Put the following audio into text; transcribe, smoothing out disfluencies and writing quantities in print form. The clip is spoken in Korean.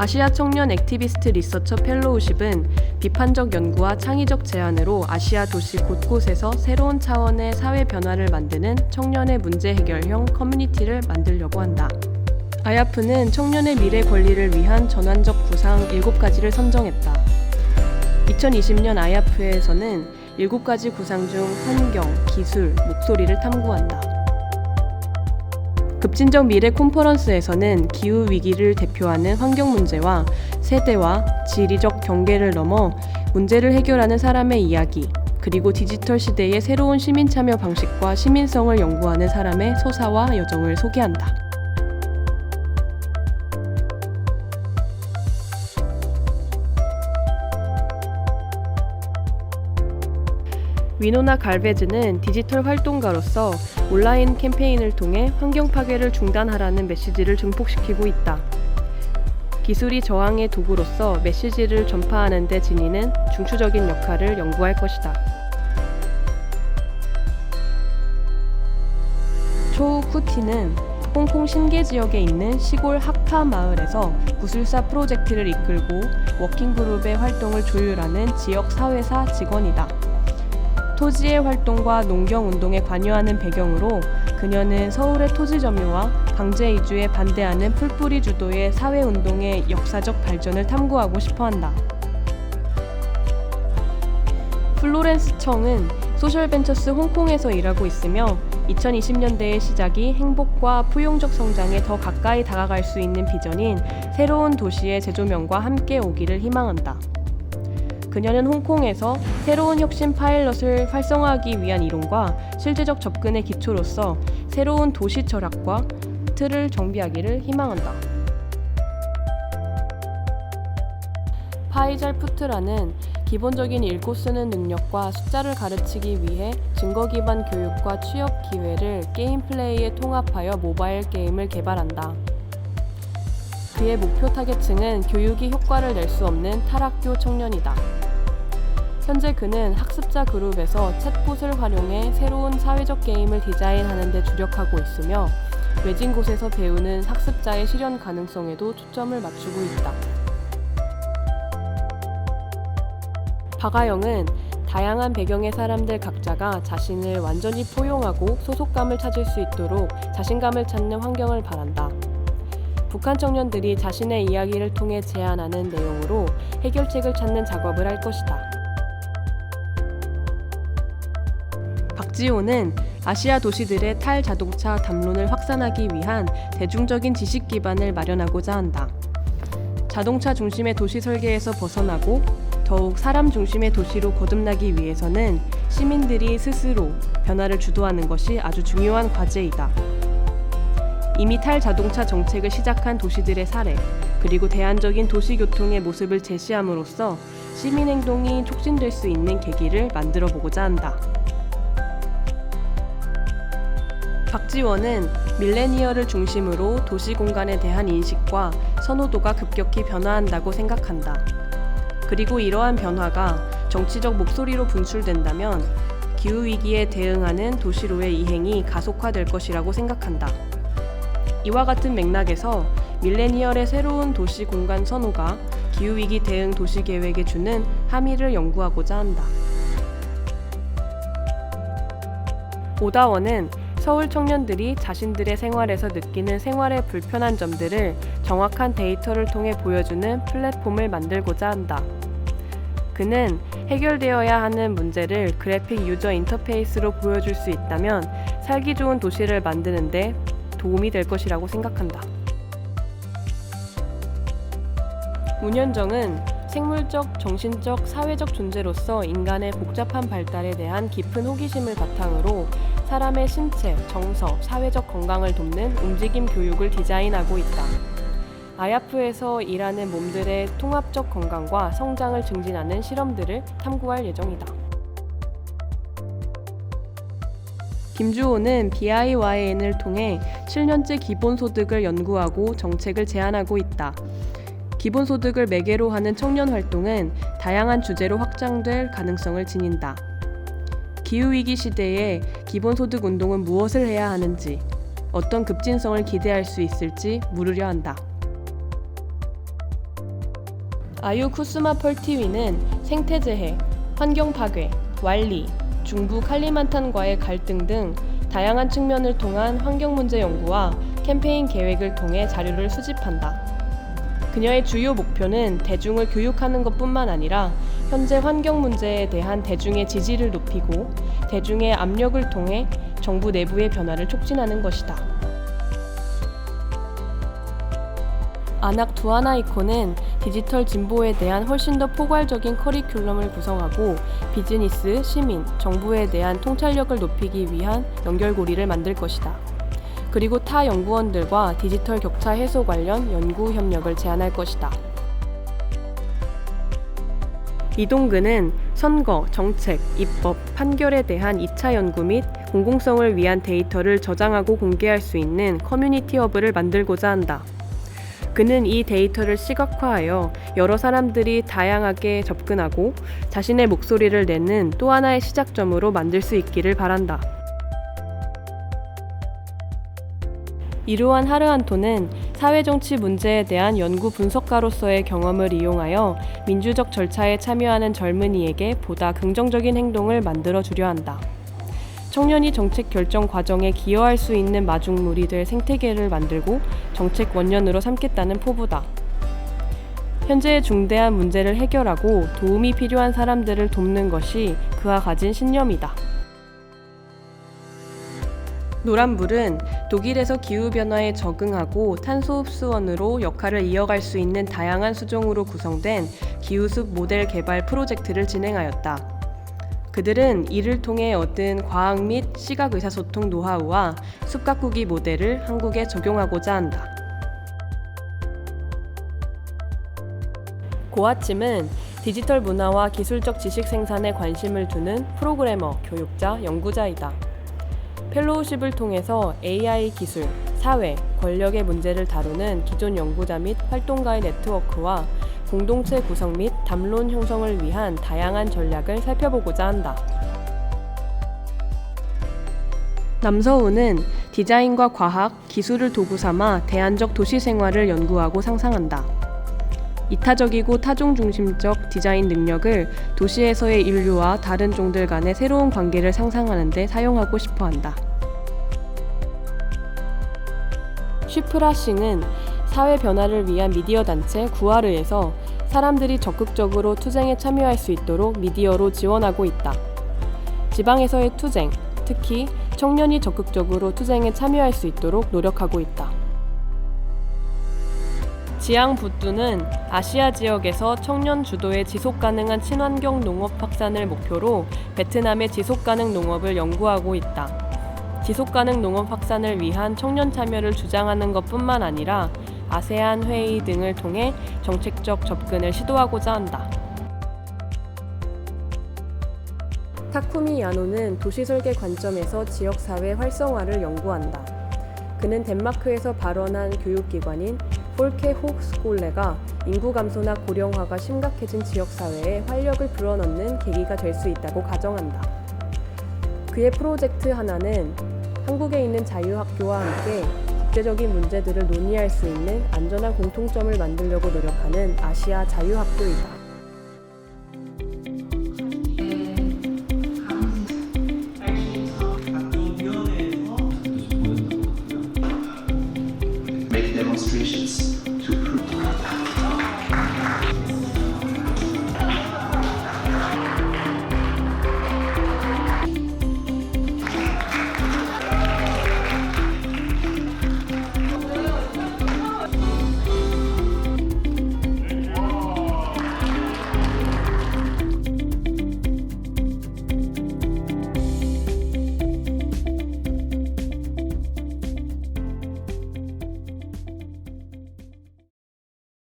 아시아 청년 액티비스트 리서처 펠로우십은 비판적 연구와 창의적 제안으로 아시아 도시 곳곳에서 새로운 차원의 사회 변화를 만드는 청년의 문제 해결형 커뮤니티를 만들려고 한다. 아야프는 청년의 미래 권리를 위한 전환적 구상 7가지를 선정했다. 2020년 아야프에서는 7가지 구상 중 환경, 기술, 목소리를 탐구한다. 급진적 미래 컨퍼런스에서는 기후위기를 대표하는 환경 문제와 세대와 지리적 경계를 넘어 문제를 해결하는 사람의 이야기, 그리고 디지털 시대의 새로운 시민 참여 방식과 시민성을 연구하는 사람의 서사와 여정을 소개한다. 위노나 갈베즈는 디지털 활동가로서 온라인 캠페인을 통해 환경 파괴를 중단하라는 메시지를 증폭시키고 있다. 기술이 저항의 도구로서 메시지를 전파하는 데 지니는 중추적인 역할을 연구할 것이다. 초 쿠티는 홍콩 신계 지역에 있는 시골 하카 마을에서 구술사 프로젝트를 이끌고 워킹그룹의 활동을 조율하는 지역 사회사 직원이다. 토지의 활동과 농경운동에 관여하는 배경으로 그녀는 서울의 토지 점유와 강제 이주에 반대하는 풀뿌리 주도의 사회운동의 역사적 발전을 탐구하고 싶어한다. 플로렌스 청은 소셜벤처스 홍콩에서 일하고 있으며 2020년대의 시작이 행복과 포용적 성장에 더 가까이 다가갈 수 있는 비전인 새로운 도시의 재조명과 함께 오기를 희망한다. 그녀는 홍콩에서 새로운 혁신 파일럿을 활성화하기 위한 이론과 실제적 접근의 기초로서 새로운 도시 철학과 틀을 정비하기를 희망한다. 파이잘푸트라는 기본적인 읽고 쓰는 능력과 숫자를 가르치기 위해 증거 기반 교육과 취업 기회를 게임 플레이에 통합하여 모바일 게임을 개발한다. 그의 목표 타겟층은 교육이 효과를 낼 수 없는 탈학교 청년이다. 현재 그는 학습자 그룹에서 챗봇을 활용해 새로운 사회적 게임을 디자인하는 데 주력하고 있으며 외진 곳에서 배우는 학습자의 실현 가능성에도 초점을 맞추고 있다. 박아영은 다양한 배경의 사람들 각자가 자신을 완전히 포용하고 소속감을 찾을 수 있도록 자신감을 찾는 환경을 바란다. 북한 청년들이 자신의 이야기를 통해 제안하는 내용으로 해결책을 찾는 작업을 할 것이다. 박지호는 아시아 도시들의 탈자동차 담론을 확산하기 위한 대중적인 지식 기반을 마련하고자 한다. 자동차 중심의 도시 설계에서 벗어나고 더욱 사람 중심의 도시로 거듭나기 위해서는 시민들이 스스로 변화를 주도하는 것이 아주 중요한 과제이다. 이미 탈자동차 정책을 시작한 도시들의 사례, 그리고 대안적인 도시교통의 모습을 제시함으로써 시민행동이 촉진될 수 있는 계기를 만들어 보고자 한다. 박지원은 밀레니얼을 중심으로 도시 공간에 대한 인식과 선호도가 급격히 변화한다고 생각한다. 그리고 이러한 변화가 정치적 목소리로 분출된다면 기후위기에 대응하는 도시로의 이행이 가속화될 것이라고 생각한다. 이와 같은 맥락에서 밀레니얼의 새로운 도시 공간 선호가 기후위기 대응 도시계획에 주는 함의를 연구하고자 한다. 오다원은 서울 청년들이 자신들의 생활에서 느끼는 생활의 불편한 점들을 정확한 데이터를 통해 보여주는 플랫폼을 만들고자 한다. 그는 해결되어야 하는 문제를 그래픽 유저 인터페이스로 보여줄 수 있다면 살기 좋은 도시를 만드는 데 도움이 될 것이라고 생각한다. 문현정은 생물적, 정신적, 사회적 존재로서 인간의 복잡한 발달에 대한 깊은 호기심을 바탕으로 사람의 신체, 정서, 사회적 건강을 돕는 움직임 교육을 디자인하고 있다. 아야프에서 일하는 몸들의 통합적 건강과 성장을 증진하는 실험들을 탐구할 예정이다. 김주호는 BIYN을 통해 7년째 기본소득을 연구하고 정책을 제안하고 있다. 기본소득을 매개로 하는 청년 활동은 다양한 주제로 확장될 가능성을 지닌다. 기후위기 시대에 기본소득 운동은 무엇을 해야 하는지, 어떤 급진성을 기대할 수 있을지 물으려 한다. 아유 쿠스마 펄티위는 생태재해, 환경파괴, 완리, 중부 칼리만탄과의 갈등 등 다양한 측면을 통한 환경문제 연구와 캠페인 계획을 통해 자료를 수집한다. 그녀의 주요 목표는 대중을 교육하는 것뿐만 아니라 현재 환경 문제에 대한 대중의 지지를 높이고 대중의 압력을 통해 정부 내부의 변화를 촉진하는 것이다. 아낙 두아나이코는 디지털 진보에 대한 훨씬 더 포괄적인 커리큘럼을 구성하고 비즈니스, 시민, 정부에 대한 통찰력을 높이기 위한 연결고리를 만들 것이다. 그리고 타 연구원들과 디지털 격차 해소 관련 연구 협력을 제안할 것이다. 이동근은 선거, 정책, 입법, 판결에 대한 2차 연구 및 공공성을 위한 데이터를 저장하고 공개할 수 있는 커뮤니티 허브를 만들고자 한다. 그는 이 데이터를 시각화하여 여러 사람들이 다양하게 접근하고 자신의 목소리를 내는 또 하나의 시작점으로 만들 수 있기를 바란다. 이루안 하르안토는 사회정치 문제에 대한 연구 분석가로서의 경험을 이용하여 민주적 절차에 참여하는 젊은이에게 보다 긍정적인 행동을 만들어 주려 한다. 청년이 정책 결정 과정에 기여할 수 있는 마중물이 될 생태계를 만들고 정책 원년으로 삼겠다는 포부다. 현재의 중대한 문제를 해결하고 도움이 필요한 사람들을 돕는 것이 그가 가진 신념이다. 노란불은 독일에서 기후변화에 적응하고 탄소 흡수원으로 역할을 이어갈 수 있는 다양한 수종으로 구성된 기후숲 모델 개발 프로젝트를 진행하였다. 그들은 이를 통해 얻은 과학 및 시각 의사소통 노하우와 숲 가꾸기 모델을 한국에 적용하고자 한다. 고아침은 디지털 문화와 기술적 지식 생산에 관심을 두는 프로그래머, 교육자, 연구자이다. 펠로우십을 통해서 AI 기술, 사회, 권력의 문제를 다루는 기존 연구자 및 활동가의 네트워크와 공동체 구성 및 담론 형성을 위한 다양한 전략을 살펴보고자 한다. 남서우는 디자인과 과학, 기술을 도구 삼아 대안적 도시 생활을 연구하고 상상한다. 이타적이고 타종 중심적 디자인 능력을 도시에서의 인류와 다른 종들 간의 새로운 관계를 상상하는 데 사용하고 싶어 한다. 쉬프라싱은 사회 변화를 위한 미디어 단체 구아르에서 사람들이 적극적으로 투쟁에 참여할 수 있도록 미디어로 지원하고 있다. 지방에서의 투쟁, 특히 청년이 적극적으로 투쟁에 참여할 수 있도록 노력하고 있다. 지앙 부뚜는 아시아 지역에서 청년 주도의 지속가능한 친환경 농업 확산을 목표로 베트남의 지속가능 농업을 연구하고 있다. 지속가능 농업 확산을 위한 청년 참여를 주장하는 것뿐만 아니라 아세안 회의 등을 통해 정책적 접근을 시도하고자 한다. 타쿠미 야노는 도시설계 관점에서 지역사회 활성화를 연구한다. 그는 덴마크에서 발원한 교육기관인 폴케 호크스콜레가 인구 감소나 고령화가 심각해진 지역사회에 활력을 불어넣는 계기가 될 수 있다고 가정한다. 그의 프로젝트 하나는 한국에 있는 자유학교와 함께 국제적인 문제들을 논의할 수 있는 안전한 공통점을 만들려고 노력하는 아시아 자유학교이다. Make demonstrations